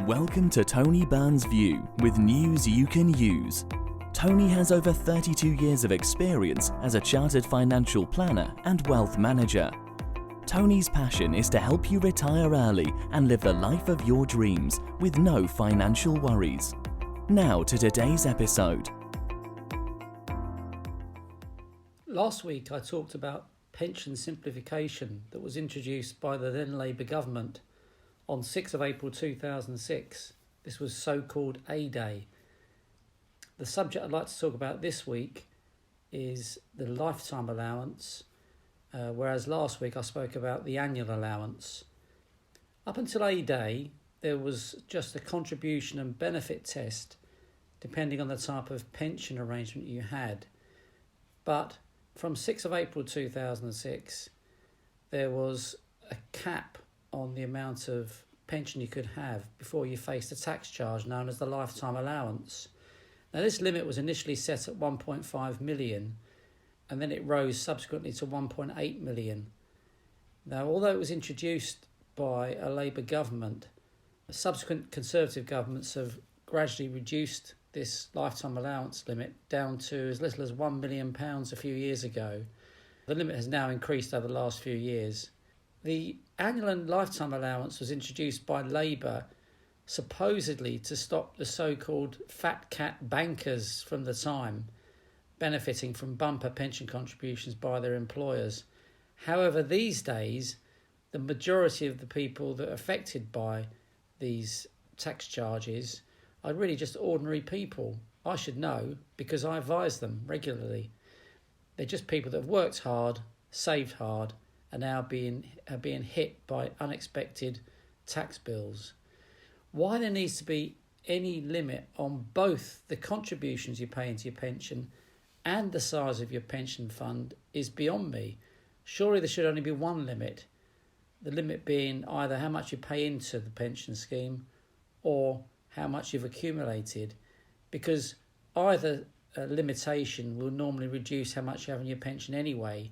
Welcome to Tony Byrne's View with news you can use. Tony has over 32 years of experience as a chartered financial planner and wealth manager. Tony's passion is to help you retire early and live the life of your dreams with no financial worries. Now to today's episode. Last week I talked about pension simplification that was introduced by the then Labour government on 6th of April 2006. This was so-called A-Day. The subject I'd like to talk about this week is the lifetime allowance, whereas last week I spoke about the annual allowance. Up until A-Day, there was just a contribution and benefit test depending on the type of pension arrangement you had. But from 6th of April 2006, there was a cap on the amount of pension you could have before you faced a tax charge known as the lifetime allowance. Now, this limit was initially set at 1.5 million and then it rose subsequently to 1.8 million. Now, although it was introduced by a Labour government, subsequent Conservative governments have gradually reduced this lifetime allowance limit down to as little as £1 million a few years ago. The limit has now increased over the last few years. The annual and lifetime allowance was introduced by Labour supposedly to stop the so-called fat cat bankers from the time benefiting from bumper pension contributions by their employers. However, these days, the majority of the people that are affected by these tax charges are really just ordinary people. I should know because I advise them regularly. They're just people that have worked hard, saved hard, are now being hit by unexpected tax bills. Why there needs to be any limit on both the contributions you pay into your pension and the size of your pension fund is beyond me. Surely there should only be one limit, the limit being either how much you pay into the pension scheme or how much you've accumulated, because either limitation will normally reduce how much you have in your pension anyway.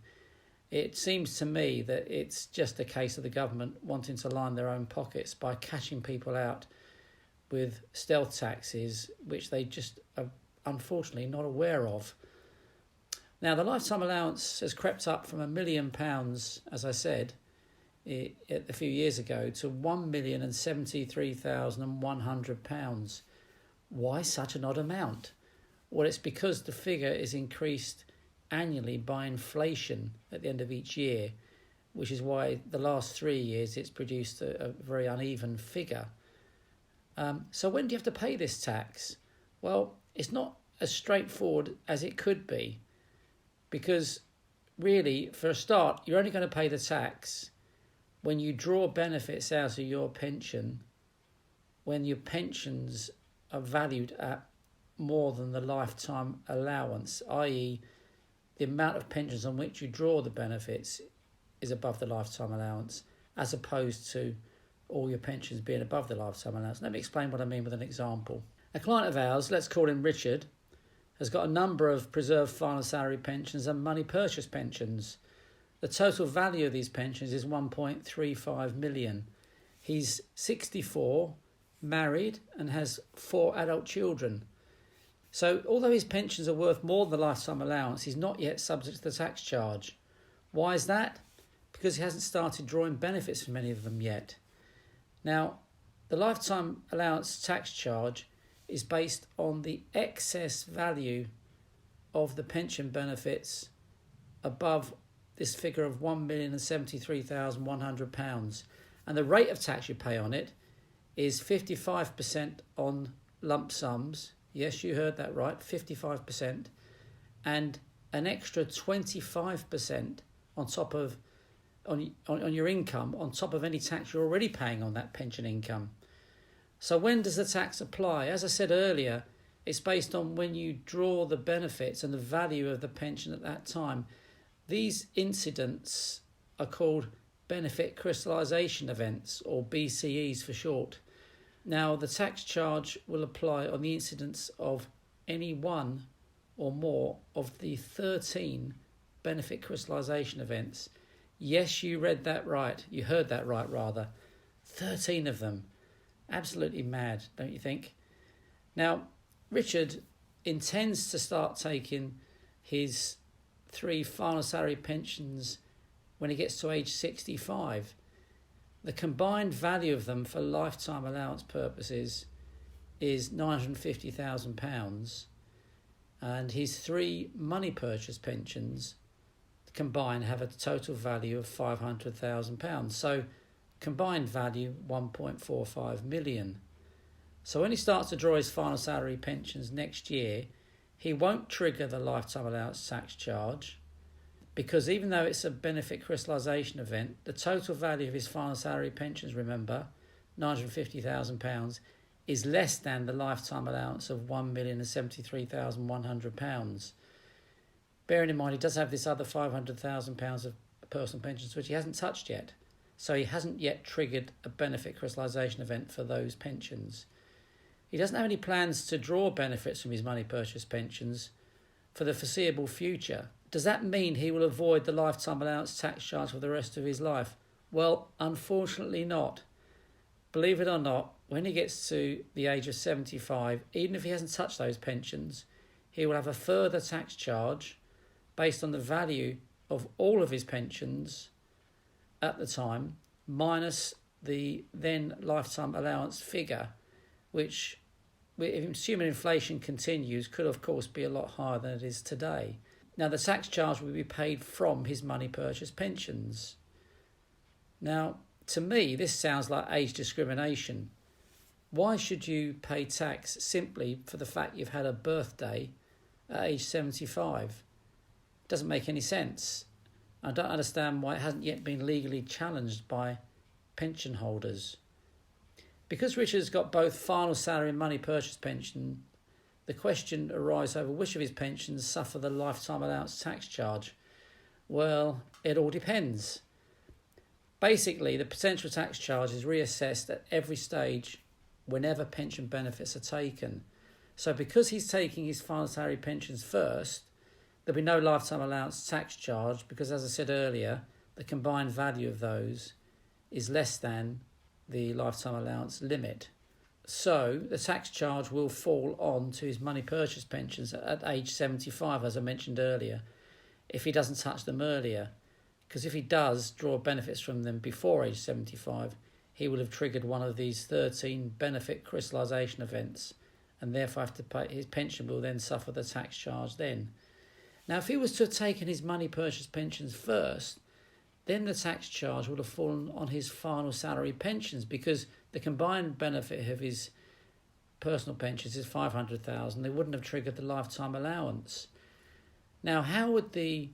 It seems to me that it's just a case of the government wanting to line their own pockets by catching people out with stealth taxes, which they just are unfortunately not aware of. Now, the lifetime allowance has crept up from £1 million, as I said, a few years ago, to £1,073,100. Why such an odd amount? Well, it's because the figure is increased annually by inflation at the end of each year, which is why the last 3 years it's produced a very uneven figure. So when do you have to pay this tax? Well, it's not as straightforward as it could be, because really, for a start, you're only going to pay the tax when you draw benefits out of your pension, when your pensions are valued at more than the lifetime allowance, i.e. the amount of pensions on which you draw the benefits is above the lifetime allowance, as opposed to all your pensions being above the lifetime allowance. Let me explain what I mean with an example. A client of ours, let's call him Richard, has got a number of preserved final salary pensions and money purchase pensions. The total value of these pensions is 1.35 million. He's 64, married, and has 4 adult children. So although his pensions are worth more than the lifetime allowance, he's not yet subject to the tax charge. Why is that? Because he hasn't started drawing benefits from any of them yet. Now, the lifetime allowance tax charge is based on the excess value of the pension benefits above this figure of £1,073,100. And the rate of tax you pay on it is 55% on lump sums. Yes, you heard that right, 55%, and an extra 25% on top of on your income, on top of any tax you're already paying on that pension income. So when does the tax apply? As I said earlier, it's based on when you draw the benefits and the value of the pension at that time. These incidents are called benefit crystallisation events, or BCEs for short. Now, the tax charge will apply on the incidence of any one or more of the 13 benefit crystallisation events. Yes, you read that right. You heard that right, rather. 13 of them. Absolutely mad, don't you think? Now, Richard intends to start taking his 3 final salary pensions when he gets to age 65. The combined value of them for lifetime allowance purposes is £950,000, and his 3 money purchase pensions combined have a total value of £500,000. So combined value 1.45 million. So when he starts to draw his final salary pensions next year, he won't trigger the lifetime allowance tax charge, because even though it's a benefit crystallisation event, the total value of his final salary pensions, remember, £950,000, is less than the lifetime allowance of £1,073,100. Bearing in mind he does have this other £500,000 of personal pensions which he hasn't touched yet. So he hasn't yet triggered a benefit crystallisation event for those pensions. He doesn't have any plans to draw benefits from his money purchase pensions for the foreseeable future. Does that mean he will avoid the lifetime allowance tax charge for the rest of his life? Well, unfortunately not. Believe it or not, when he gets to the age of 75, even if he hasn't touched those pensions, he will have a further tax charge based on the value of all of his pensions at the time, minus the then lifetime allowance figure, which, if assuming inflation continues, could of course be a lot higher than it is today. Now, the tax charge will be paid from his money purchase pensions. Now, to me, this sounds like age discrimination. Why should you pay tax simply for the fact you've had a birthday at age 75? It doesn't make any sense. I don't understand why it hasn't yet been legally challenged by pension holders. Because Richard's got both final salary and money purchase pension, the question arises over which of his pensions suffer the lifetime allowance tax charge. Well, it all depends. Basically, the potential tax charge is reassessed at every stage whenever pension benefits are taken. So because he's taking his final salary pensions first, there'll be no lifetime allowance tax charge because, as I said earlier, the combined value of those is less than the lifetime allowance limit. So the tax charge will fall on to his money purchase pensions at age 75, as I mentioned earlier, if he doesn't touch them earlier. Because if he does draw benefits from them before age 75, he will have triggered one of these 13 benefit crystallisation events, and therefore have to pay, his pension will then suffer the tax charge then. Now, if he was to have taken his money purchase pensions first, then the tax charge would have fallen on his final salary pensions, because the combined benefit of his personal pensions is $500,000. They wouldn't have triggered the lifetime allowance. Now, how would the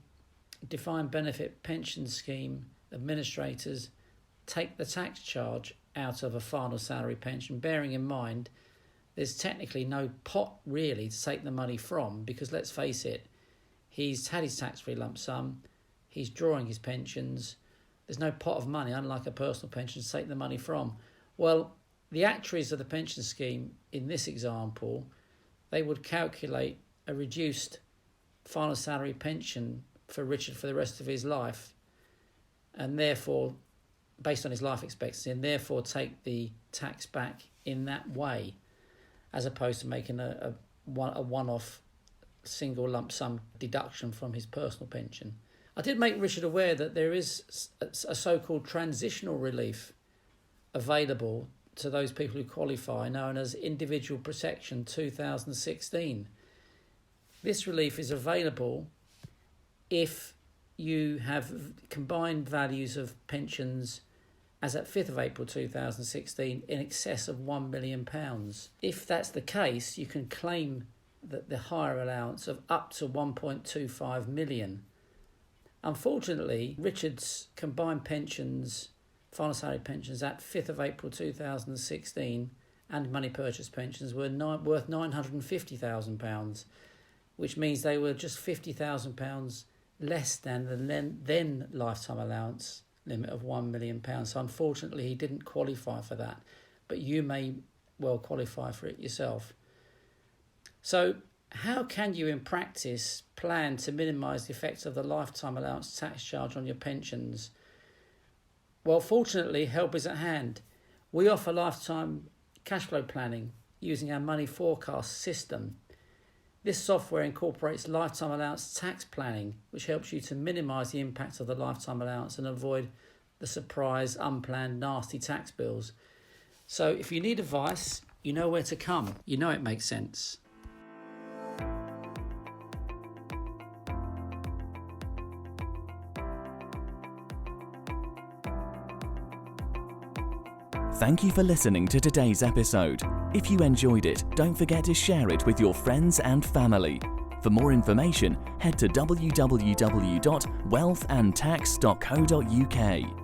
defined benefit pension scheme administrators take the tax charge out of a final salary pension, bearing in mind there's technically no pot really to take the money from, because let's face it, he's had his tax-free lump sum, he's drawing his pensions, there's no pot of money, unlike a personal pension, to take the money from. Well, the actuaries of the pension scheme in this example, they would calculate a reduced final salary pension for Richard for the rest of his life, and therefore, based on his life expectancy, and therefore take the tax back in that way, as opposed to making a one-off single lump sum deduction from his personal pension. I did make Richard aware that there is a so-called transitional relief available to those people who qualify, known as Individual Protection 2016. This relief is available if you have combined values of pensions as at 5th of April 2016 in excess of £1 million. If that's the case, you can claim the higher allowance of up to 1.25 million. Unfortunately, Richard's combined pensions, final salary pensions at 5th of April 2016 and money purchase pensions were worth £950,000, which means they were just £50,000 less than the then lifetime allowance limit of £1 million. So unfortunately, he didn't qualify for that, but you may well qualify for it yourself. So how can you in practice plan to minimise the effects of the lifetime allowance tax charge on your pensions? Well, fortunately, help is at hand. We offer lifetime cash flow planning using our money forecast system. This software incorporates lifetime allowance tax planning, which helps you to minimise the impact of the lifetime allowance and avoid the surprise, unplanned, nasty tax bills. So if you need advice, you know where to come. You know it makes sense. Thank you for listening to today's episode. If you enjoyed it, don't forget to share it with your friends and family. For more information, head to www.wealthandtax.co.uk.